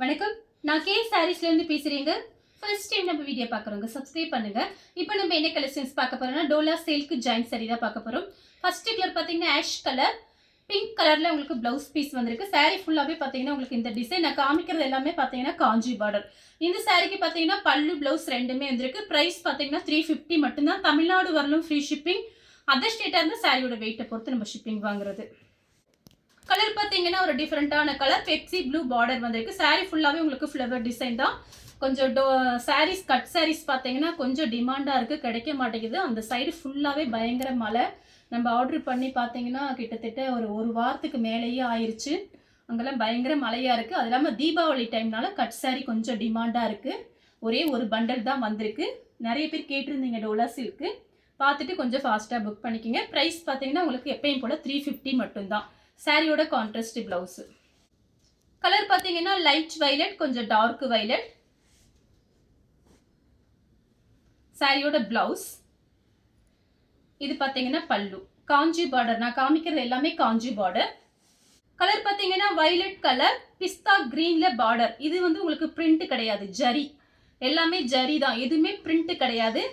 வணக்கம். நான் கே சாரீஸ்ல இருந்து பேசுறேங்க. ஃபர்ஸ்ட் டைம் நம்ம வீடியோ பார்க்குறவங்க சப்ஸ்கிரைப் பண்ணுங்க. இப்போ நம்ம என்ன கலெக்ஷன்ஸ் பார்க்க போறோம்னா டோலா சில்க் ஜாயிண்ட் saree தான் பார்க்க போறோம். ஃபர்ஸ்ட் கலர் பார்த்தீங்கன்னா ஆஷ் கலர், பிங்க் கலர்ல உங்களுக்கு பிளவுஸ் பீஸ் வந்திருக்கு. saree ஃபுல்லாவே பார்த்தீங்கன்னா உங்களுக்கு இந்த டிசைன் நான் காமிக்கிறது எல்லாமே பார்த்தீங்கன்னா காஞ்சி பார்டர். இந்த சாரிக்கு பார்த்தீங்கன்னா பல்லு பிளவுஸ் ரெண்டுமே வந்திருக்கு. பிரைஸ் பார்த்தீங்கன்னா 350 மட்டும்தான். தமிழ்நாடு வரலும் ஃப்ரீ ஷிப்பிங். அதர் ஸ்டேட்டா இருந்தால் சாரியோட வெயிட்டை பொறுத்து நம்ம ஷிப்பிங் வாங்குறது. கலர் பார்த்தீங்கன்னா ஒரு டிஃப்ரெண்டான கலர் பெப்சி ப்ளூ பார்டர் வந்திருக்கு. சாரி ஃபுல்லாகவே உங்களுக்கு ஃப்ளவர் டிசைன் தான். கொஞ்சம் சாரீஸ் கட் சாரீஸ் பார்த்தீங்கன்னா கொஞ்சம் டிமாண்டாக இருக்குது, கிடைக்க மாட்டேங்குது. அந்த சைடு ஃபுல்லாகவே பயங்கர மழை. நம்ம ஆர்டர் பண்ணி பார்த்தீங்கன்னா கிட்டத்தட்ட ஒரு வாரத்துக்கு மேலேயே ஆயிடுச்சு. அங்கெல்லாம் பயங்கர மழையாக இருக்குது. அது இல்லாமல் தீபாவளி டைம்னால கட் சாரி கொஞ்சம் டிமாண்டாக இருக்குது. ஒரே ஒரு பண்டல் தான் வந்திருக்கு. நிறைய பேர் கேட்டிருந்தீங்க டோலா சில்க்கு. பார்த்துட்டு கொஞ்சம் ஃபாஸ்ட்டாக புக் பண்ணிக்கோங்க. ப்ரைஸ் பார்த்தீங்கன்னா உங்களுக்கு எப்பயும் போல் 350 மட்டும்தான். சாரியோட கான்ட்ராஸ்ட் பிளவுஸ். கலர் பார்த்தீங்கன்னா லைட் வைலட், கொஞ்சம் டார்க் வைலட். சாரியோட பிளவுஸ். இது பார்த்தீங்கன்னா பல்லு. காஞ்சி பார்டர். நான் காமிக்கிறது எல்லாமே காஞ்சி பார்டர். கலர் பார்த்தீங்கன்னா வைலட் கலர், பிஸ்தா கிரீன்ல பார்டர். இது வந்து உங்களுக்கு பிரிண்ட் கிடையாது, ஜரி. எல்லாமே ஜரி தான், எதுவுமே பிரிண்ட் கிடையாது.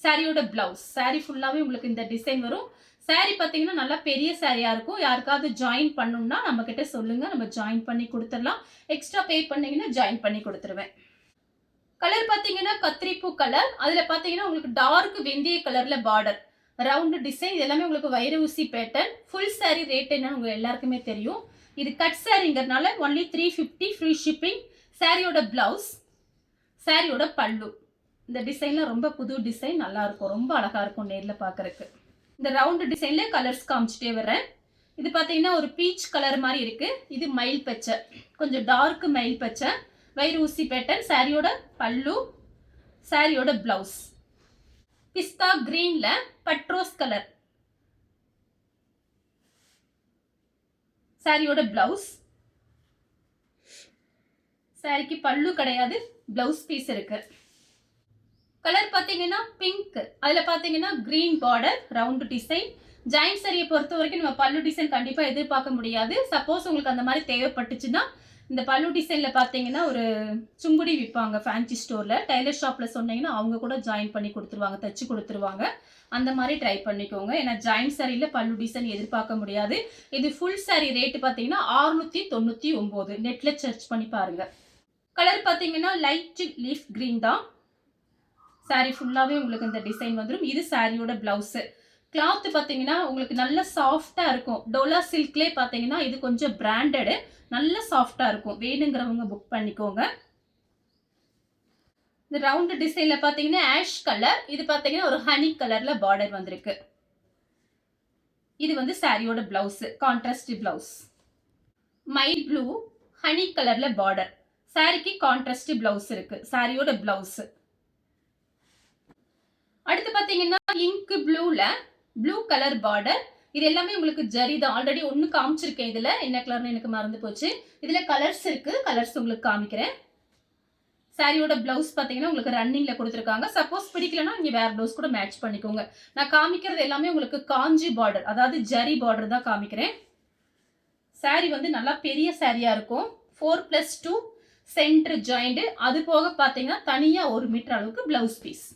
சாரியோட பிளவுஸ். சாரி ஃபுல்லாகவே உங்களுக்கு இந்த டிசைன் வரும். சாரி பார்த்தீங்கன்னா நல்லா பெரிய சாரியாக இருக்கும். யாருக்காவது ஜாயின் பண்ணணும்னா நம்ம கிட்ட சொல்லுங்க, நம்ம ஜாயின் பண்ணி கொடுத்துடலாம். எக்ஸ்ட்ரா பே பண்ணீங்கன்னா ஜாயின் பண்ணி கொடுத்துருவேன். கலர் பார்த்தீங்கன்னா கத்திரிப்பூ கலர். அதில் பார்த்தீங்கன்னா உங்களுக்கு டார்க் வெந்தய கலர்ல பார்டர், ரவுண்டு டிசைன். இது எல்லாமே உங்களுக்கு வைர ஊசி பேட்டர்ன். ஃபுல் சாரி ரேட் என்னன்னு உங்களுக்கு எல்லாருக்குமே தெரியும். இது கட் சாரிங்கிறதுனால ஒன்லி 350 ஃப்ரீ ஷிப்பிங். சாரியோட பிளவுஸ், சாரியோட பல்லு. இந்த டிசைன்லாம் ரொம்ப புது டிசைன், நல்லா இருக்கும், ரொம்ப அழகா இருக்கும் நேரில் பார்க்கறதுக்கு. இந்த ரவுண்டு டிசைன்ல கலர்ஸ் காமிச்சிட்டே வரேன். இது பார்த்தீங்கன்னா ஒரு பீச் கலர் மாதிரி இருக்கு. இது மயில் பச்சை, கொஞ்சம் டார்க் மயில் பச்சை, வைர ஊசி பேட்டர்ன். சாரியோட பல்லு, சாரியோட பிளவுஸ். பிஸ்தா கிரீன்ல பட்ரோஸ் கலர். சாரியோட பிளவுஸ். சாரிக்கு பல்லு கிடையாது, பிளவுஸ் பீஸ் இருக்கு. கலர் பார்த்தீங்கன்னா பிங்க், அதில் பார்த்தீங்கன்னா green border, round design. Joint சாரியை பொறுத்த வரைக்கும் நம்ம பல்லு டிசைன் கண்டிப்பாக எதிர்பார்க்க முடியாது. சப்போஸ் உங்களுக்கு அந்த மாதிரி தேவைப்பட்டுச்சுன்னா இந்த பல்லு டிசைனில் பார்த்தீங்கன்னா ஒரு சுங்குடி விற்பாங்க ஃபேன்சி ஸ்டோரில், டைலர் ஷாப்பில் சொன்னீங்கன்னா அவங்க கூட ஜாயின் பண்ணி கொடுத்துருவாங்க, தைச்சு கொடுத்துருவாங்க. அந்த மாதிரி ட்ரை பண்ணிக்கோங்க. ஏன்னா ஜாயிண்ட் சாரியில் பல்லு டிசைன் எதிர்பார்க்க முடியாது. இது ஃபுல் சாரி ரேட்டு பார்த்தீங்கன்னா 699. நெட்டில் சர்ச் பண்ணி பாருங்க. கலர் பார்த்தீங்கன்னா லைட் லீஃப் கிரீன் தான். சாரி ஃபுல்லாகவே உங்களுக்கு இந்த டிசைன் வந்துடும். இது சாரியோட பிளவுஸு. கிளாத் பார்த்தீங்கன்னா உங்களுக்கு நல்ல சாஃப்டாக இருக்கும். டோலா சில்க்லே பார்த்தீங்கன்னா இது கொஞ்சம் பிராண்டடு, நல்ல சாஃப்டாக இருக்கும். வேணுங்கிறவங்க புக் பண்ணிக்கோங்க. இந்த ரவுண்டு டிசைனில் பார்த்தீங்கன்னா ஆஷ் கலர். இது பார்த்தீங்கன்னா ஒரு ஹனி கலரில் பார்டர் வந்திருக்கு. இது வந்து சாரியோட blouse, contrast blouse. Mile blue honey கலரில் பார்டர். சாரிக்கு கான்ட்ராஸ்ட் பிளவுஸ் இருக்கு. சாரியோட பிளவுஸு. அடுத்து பார்த்தீங்கன்னா இங்க் ப்ளூல ப்ளூ கலர் பார்டர். இது எல்லாமே உங்களுக்கு ஜரி தான். ஆல்ரெடி ஒன்று காமிச்சிருக்கேன். இதில் என்ன கலர்னு எனக்கு மறந்து போச்சு. இதில் கலர்ஸ் இருக்கு, கலர்ஸ் உங்களுக்கு காமிக்கிறேன். சாரியோட பிளவுஸ் பார்த்தீங்கன்னா உங்களுக்கு ரன்னிங்ல கொடுத்துருக்காங்க. சப்போஸ் பிடிக்கலன்னா இங்கே வேற பிளவுஸ் கூட மேட்ச் பண்ணிக்கோங்க. நான் காமிக்கிறது எல்லாமே உங்களுக்கு காஞ்சி பார்டர், அதாவது ஜரி பார்டர் தான் காமிக்கிறேன். சாரி வந்து நல்லா பெரிய சாரியா இருக்கும். 4+2 சென்டர் ஜாயிண்ட். அது போக பார்த்தீங்கன்னா தனியாக 1 மீட்டர் அளவுக்கு பிளவுஸ் பீஸ்.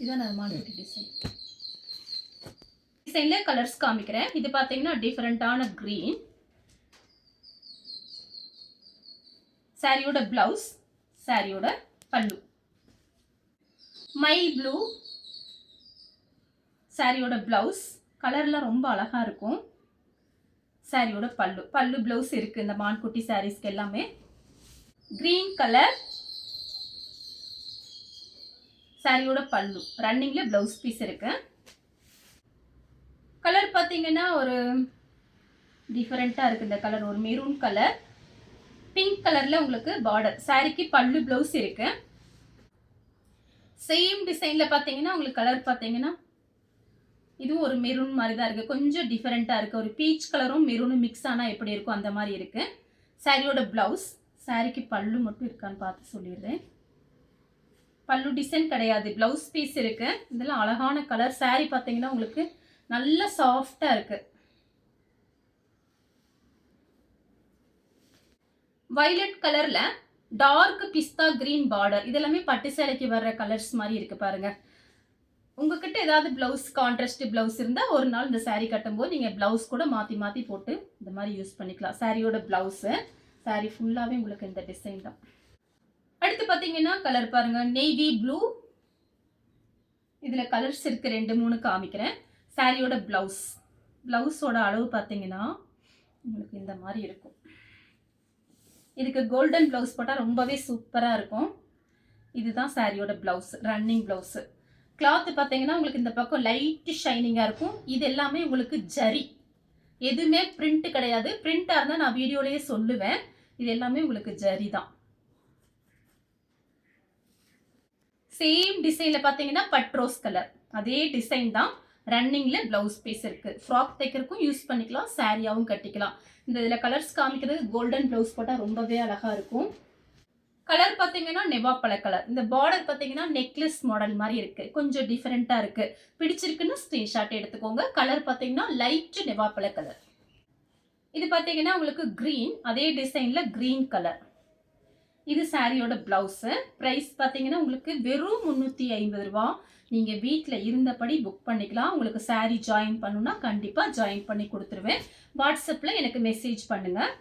இதான் நான் மாடல் டிசைன். டிசைன்ல கலர்ஸ் காமிக்கிறேன். இது பார்த்தீங்கன்னா டிஃபரெண்டான கிரீன். சாரியோட பிளவுஸ், சாரியோட பல்லு. மைல் ப்ளூ சாரியோட பிளவுஸ். கலர்லாம் ரொம்ப அழகா இருக்கும். சாரியோட பல்லு, பல்லு பிளவுஸ் இருக்கு இந்த மான்குட்டி சாரீஸ்க்கு எல்லாமே. கிரீன் கலர் சாரியோட பல்லு, ரன்னிங்ல பிளவுஸ் பீஸ் இருக்கு. கலர் பார்த்தீங்கன்னா ஒரு டிஃபரெண்டா இருக்கு இந்த கலர். ஒரு மெரூன் கலர், பிங்க் கலர்ல உங்களுக்கு பார்டர். சாரிக்கு பல்லு பிளவுஸ் இருக்கு. சேம் டிசைன்ல பார்த்தீங்கன்னா உங்களுக்கு கலர் பார்த்தீங்கன்னா இதுவும் ஒரு மெரூன் மாதிரி தான் இருக்குது, கொஞ்சம் டிஃப்ரெண்ட்டாக இருக்குது. ஒரு பீச் கலரும் மெரூனும் மிக்ஸ் ஆனால் எப்படி இருக்கும் அந்த மாதிரி இருக்குது. சாரியோட ப்ளவுஸ். சாரிக்கு பல்லு மட்டும் இருக்கான்னு பார்த்து சொல்லிடுறேன். பல்லு டிசைன் கிடையாது, ப்ளவுஸ் பீஸ் இருக்குது. இதெல்லாம் அழகான கலர். சாரி பார்த்தீங்கன்னா உங்களுக்கு நல்ல சாஃப்டாக இருக்குது. வயலட் கலரில் டார்க் பிஸ்தா கிரீன் பார்டர். இதெல்லாமே பட்டு சேலைக்கு வர்ற கலர்ஸ் மாதிரி இருக்குது பாருங்கள். உங்ககிட்ட ஏதாவது ப்ளவுஸ் கான்ட்ராஸ்ட் ப்ளவுஸ் இருந்தால் ஒரு நாள் இந்த சாரீ கட்டும்போது நீங்கள் ப்ளவுஸ் கூட மாற்றி மாற்றி போட்டு இந்த மாதிரி யூஸ் பண்ணிக்கலாம். சாரியோட ப்ளவுஸு. சாரீ ஃபுல்லாகவே உங்களுக்கு இந்த டிசைன் தான். அடுத்து பார்த்தீங்கன்னா கலர் பாருங்கள், நேவி ப்ளூ. இதில் கலர்ஸ் இருக்குது, 2-3 காமிக்கிறேன். சாரியோட ப்ளவுஸ். ப்ளவுஸோட அளவு பார்த்தீங்கன்னா உங்களுக்கு இந்த மாதிரி இருக்கும். இதுக்கு கோல்டன் ப்ளவுஸ் போட்டால் ரொம்பவே சூப்பராக இருக்கும். இதுதான் சாரியோட ப்ளவுஸ், ரன்னிங் ப்ளவுஸு. கிளாத்து பார்த்தீங்கன்னா உங்களுக்கு இந்த பக்கம் லைட்டு ஷைனிங்காக இருக்கும். இது எல்லாமே உங்களுக்கு ஜரி, எதுவுமே பிரிண்ட் கிடையாது. பிரிண்டாக இருந்தால் நான் வீடியோலேயே சொல்லுவேன். இது எல்லாமே உங்களுக்கு ஜரி தான். சேம் டிசைனில் பார்த்தீங்கன்னா பட்ரோஸ் கலர், அதே டிசைன் தான். ரன்னிங்கில் ப்ளவுஸ் பீஸ் இருக்குது. ஃப்ராக் தைக்கிறதுக்கும் யூஸ் பண்ணிக்கலாம், சாரியாகவும் கட்டிக்கலாம். இந்த இதில் கலர்ஸ் காமிக்கிறது கோல்டன் ப்ளவுஸ் போட்டால் ரொம்பவே அழகாக இருக்கும். கலர் பார்த்தீங்கன்னா நெவாப்பழ கலர். இந்த பார்டர் பார்த்தீங்கன்னா நெக்லஸ் மாடல் மாதிரி இருக்குது, கொஞ்சம் டிஃப்ரெண்ட்டாக இருக்குது. பிடிச்சிருக்குன்னு ஸ்க்ரீன்ஷாட் எடுத்துக்கோங்க. கலர் பார்த்தீங்கன்னா லைட் நெவாப்பழ கலர். இது பார்த்தீங்கன்னா உங்களுக்கு க்ரீன், அதே டிசைனில் க்ரீன் கலர். இது சாரியோட ப்ளவுஸு. ப்ரைஸ் பார்த்தீங்கன்னா உங்களுக்கு வெறும் 350 ரூபா. நீங்கள் வீட்டில் இருந்தபடி புக் பண்ணிக்கலாம். உங்களுக்கு சாரீ ஜாயின் பண்ணுன்னா கண்டிப்பாக ஜாயின் பண்ணி கொடுத்துருவேன். வாட்ஸ்அப்பில் எனக்கு மெசேஜ் பண்ணுங்கள்.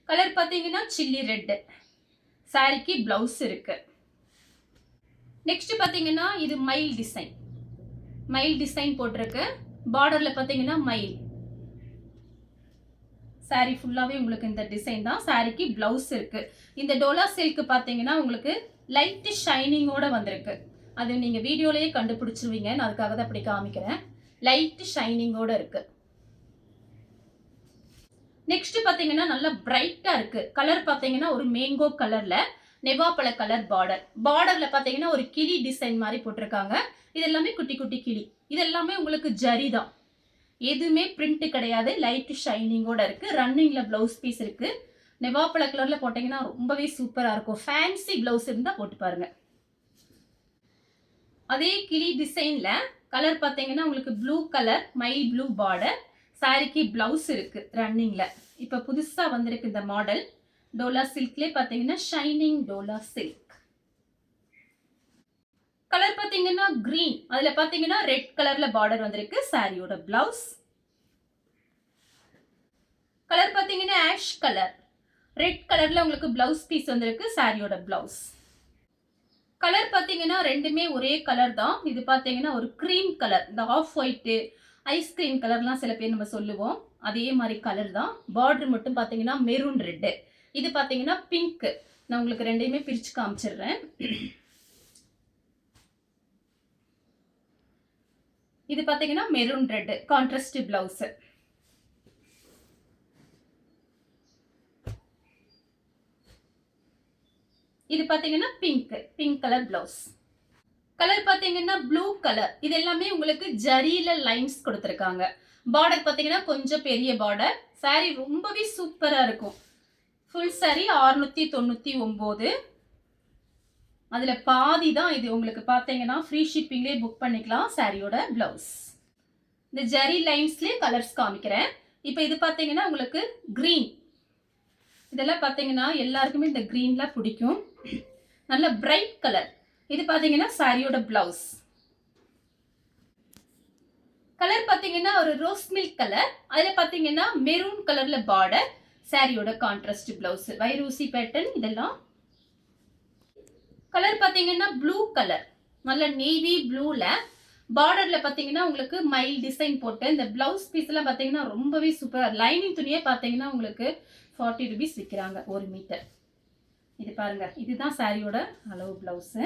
கலர் பார்த்தீங்கன்னா சில்லி ரெட்டு. சாரிக்கு ப்ளவுஸ் இருக்கு. நெக்ஸ்ட் பார்த்தீங்கன்னா இது மயில் டிசைன். மயில் டிசைன் போட்டிருக்கு. பார்டரில் பார்த்தீங்கன்னா மயில். சாரி ஃபுல்லாகவே உங்களுக்கு இந்த டிசைன் தான். சாரிக்கு ப்ளவுஸ் இருக்கு. இந்த டோலா சில்க் பார்த்தீங்கன்னா உங்களுக்கு லைட்டு ஷைனிங்கோட வந்திருக்கு. அது நீங்கள் வீடியோலேயே கண்டுபிடிச்சிருவீங்க, நான் அதுக்காக தான் அப்படி காமிக்கிறேன். லைட்டு ஷைனிங்கோட இருக்கு. நெக்ஸ்ட் பார்த்தீங்கன்னா நல்லா பிரைட்டாக இருக்கு. கலர் பார்த்தீங்கன்னா ஒரு மேங்கோ கலர்ல நெவாப்பழ கலர் பார்டர். பார்டர்ல பார்த்தீங்கன்னா ஒரு கிளி டிசைன் மாதிரி போட்டிருக்காங்க. இது எல்லாமே குட்டி குட்டி கிளி. இது எல்லாமே உங்களுக்கு ஜரி தான், எதுவுமே பிரிண்ட் கிடையாது. லைட் ஷைனிங்கோட இருக்கு. ரன்னிங்ல பிளவுஸ் பீஸ் இருக்கு. நெவாப்பழ கலர்ல போட்டீங்கன்னா ரொம்பவே சூப்பரா இருக்கும். ஃபேன்சி பிளவுஸ் இருந்தா போட்டு பாருங்க. அதே கிளி டிசைன்ல கலர் பார்த்தீங்கன்னா உங்களுக்கு ப்ளூ கலர், மயில் ப்ளூ பார்டர். சாரிக்கு பிளவுஸ் இருக்கு ரன்னிங்ல. இப்ப புதுசா வந்திருக்கு இந்த மாடல். டோலா சில்க்ல பாத்தீங்கன்னா ஷைனிங் டோலா சில்க். கலர் பாத்தீங்கன்னா கிரீன், அதுல பாத்தீங்கன்னா ரெட் கலர்ல பார்டர் வந்திருக்கு. சாரியோட பிளவுஸ். கலர் பாத்தீங்கன்னா ஆஷ் கலர், ரெட் கலர்ல உங்களுக்கு பிளவுஸ் பீஸ் வந்திருக்கு. சாரியோட பிளவுஸ். கலர் பாத்தீங்கன்னா ரெண்டுமே ஒரே கலர் தான். இது பாத்தீங்கன்னா ஒரு கிரீம் கலர், இந்த ஆஃப் ஒயிட் ஐஸ்கிரீம் கலர்லாம் சில பேர் நம்ம சொல்லுவோம், அதே மாதிரி கலர் தான். பார்டர் மட்டும் பார்த்தீங்கன்னா மெரூன் ரெட்டு. இது பார்த்தீங்கன்னா பிங்க். நான் உங்களுக்கு ரெண்டையுமே பிரித்து காமிச்சிடுறேன். இது பார்த்தீங்கன்னா மெரூன் ரெட்டு கான்ட்ராஸ்ட் பிளவுஸ். இது பார்த்தீங்கன்னா பிங்க் கலர் பிளவுஸ். கலர் பார்த்தீங்கன்னா ப்ளூ கலர். இது எல்லாமே உங்களுக்கு ஜரியில லைன்ஸ் கொடுத்துருக்காங்க. பார்டர் பார்த்தீங்கன்னா கொஞ்சம் பெரிய பார்டர். சாரி ரொம்பவே சூப்பரா இருக்கும். Full sorry 699. அதுல பாதி தான் இது. உங்களுக்கு பார்த்தீங்கன்னா ஃப்ரீ ஷிப்பிங்லேயே புக் பண்ணிக்கலாம். சாரியோட பிளவுஸ். இந்த ஜரி லைன்ஸ்லேயே கலர்ஸ் காமிக்கிறேன். இப்போ இது பார்த்தீங்கன்னா உங்களுக்கு கிரீன். இதெல்லாம் பார்த்தீங்கன்னா எல்லாருக்குமே இந்த கிரீன்லாம் பிடிக்கும். நல்ல பிரைட் கலர். இது பாத்தீங்கன்னா சாரியோட பிளவுஸ். கலர் பாத்தீங்கன்னா ஒரு ரோஸ் மில்க் கலர். அதுல பாத்தீங்கன்னா மெரூன் கலர்ல பார்டர். சாரியோட கான்ட்ராஸ்ட் பிளவுஸ். வைரூசி பேட்டர்ன் இதெல்லாம். கலர் பாத்தீங்கன்னா ப்ளூ கலர், நல்ல நேவி ப்ளூல பார்டர்ல பாத்தீங்கன்னா உங்களுக்கு மைல் டிசைன் போட்டு இந்த பிளவுஸ் பீஸ் எல்லாம் பாத்தீங்கன்னா ரொம்பவே சூப்பரா. லைனிங் துணியே பாத்தீங்கன்னா உங்களுக்கு 40 rupees விற்கிறாங்க 1 மீட்டர். இது பாருங்க, இதுதான் சாரியோட அளவு பிளவுஸ்.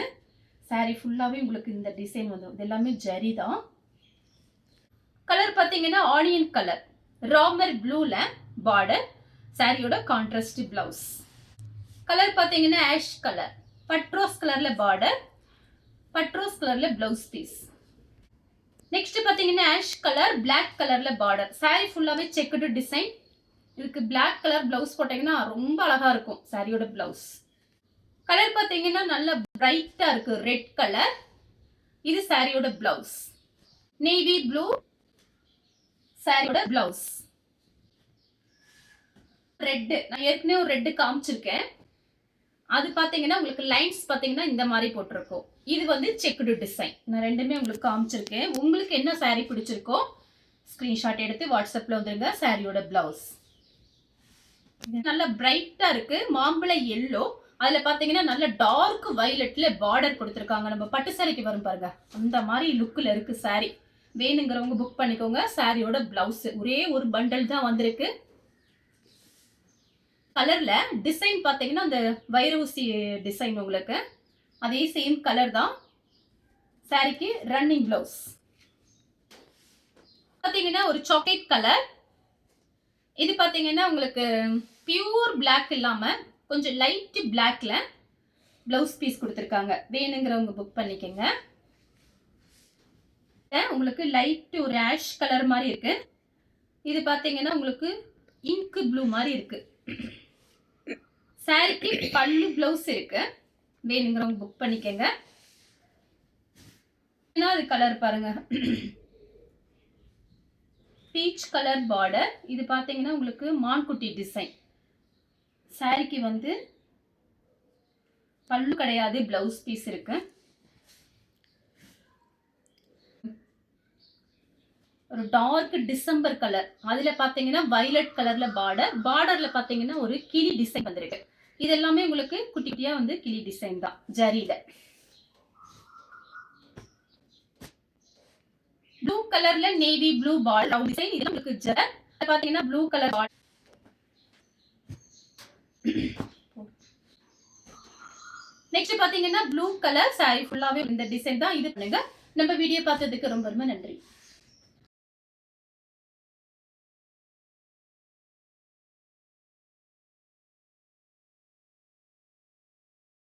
சாரி ஃபுல்லாவே உங்களுக்கு இந்த டிசைன் வந்து இது எல்லாமே ஜரி தான். கலர் பாத்தீங்கன்னா ஆனியன் கலர், ராமர் ப்ளூல பார்டர். சாரியோட கான்ட்ராஸ்ட் பிளவுஸ். கலர் பாத்தீங்கன்னா ஆஷ் கலர், பட்ரோஸ் கலர்ல பார்டர், பட்ரோஸ் கலர்ல பிளவுஸ் பீஸ். நெக்ஸ்ட் பாத்தீங்கன்னா ஆஷ் கலர் பிளாக் கலர்ல பார்டர். saree ஃபுல்லாவே செக்குடு டிசைன். இதுக்கு பிளாக் கலர் பிளவுஸ் போட்டீங்கன்னா ரொம்ப அழகா இருக்கும் சாரியோட பிளவுஸ். கலர் பாத்தீங்கன்னா நல்ல பிரைட்டா இருக்கு ரெட் கலர். இது சாரியோட பிளவுஸ். நேவி ப்ளூ சாரியோட பிளவுஸ். ரெட் நான் ஏற்கனவே ஒரு ரெட் காமிச்சிருக்கேன். அது பாத்தீங்கன்னா உங்களுக்கு லைன்ஸ் பாத்தீங்கன்னா இந்த மாதிரி போட்டிருக்கோம். இது வந்து செக்குடு டிசைன். நான் ரெண்டுமே உங்களுக்கு காமிச்சிருக்கேன். உங்களுக்கு என்ன saree பிடிச்சிருக்கோ ஸ்கிரீன்ஷாட் எடுத்து வாட்ஸ்அப்ல வந்துருங்க. சாரியோட பிளவுஸ் நல்ல பிரைட்டா இருக்கு மாம்பழ எல்லோ. அதுல பாத்தீங்கன்னா நல்ல டார்க் வயலட்ல பார்டர் கொடுத்துருக்காங்க. நம்ம பட்டு சாரிக்கு வரும் பாருங்க அந்த மாதிரி லுக்ல இருக்கு saree. வேணுங்கிறவங்க புக் பண்ணிக்கோங்க. சாரியோட பிளவுஸ் ஒரே ஒரு பண்டல் தான் வந்திருக்கு. கலர்ல டிசைன் பாத்தீங்கன்னா அந்த வைரூசி டிசைன் உங்களுக்கு அதே சேம் கலர் தான். சாரிக்கு ரன்னிங் பிளவுஸ் பாத்தீங்கன்னா ஒரு சாக்லேட் கலர். இது பாத்தீங்கன்னா உங்களுக்கு பியூர் பிளாக் இல்லாம கொஞ்சம் லைட் பிளாக்ல பிளவுஸ் பீஸ் கொடுத்துருக்காங்க. வேணுங்கிறவங்க புக் பண்ணிக்கோங்க. உங்களுக்கு லைட் ஒரு ஆஷ் கலர் மாதிரி இருக்கு. இது பாத்தீங்கன்னா உங்களுக்கு இங்க் ப்ளூ மாதிரி இருக்கு. சாரிக்கு பல்லு பிளவுஸ் இருக்கு. வேணுங்கிறவங்க புக் பண்ணிக்கங்க. அது கலர் பாருங்க பீச் கலர் பார்டர். இது பாத்தீங்கன்னா உங்களுக்கு மான்குட்டி டிசைன். சாரிக்கு வந்து பல்லு கிடையாது பிளவுஸ் பீஸ் இருக்கு. ஒரு டார்க் டிசம்பர் கலர். அதுல பாத்தீங்கன்னா வயலட் கலர்ல பார்டர். பார்டர்ல பாத்தீங்கன்னா ஒரு கிளி டிசைன் வந்திருக்கு. இது எல்லாமே உங்களுக்கு குட்டி குட்டியா வந்து கிளி டிசைன் தான் ஜரியில. ப்ளூ கலர்ல நேவி ப்ளூ பார்டர் டிசைன். இது உங்களுக்கு ஜரி பாத்தீங்கன்னா ப்ளூ கலர் பார்டர். நெக்ஸ்ட் பாத்தீங்கன்னா ப்ளூ கலர் saree ஃபுல்லாவே இந்த டிசைன் தான். இது பண்ணுங்க. நம்ம வீடியோ பார்த்ததுக்கு ரொம்ப ரொம்ப நன்றி.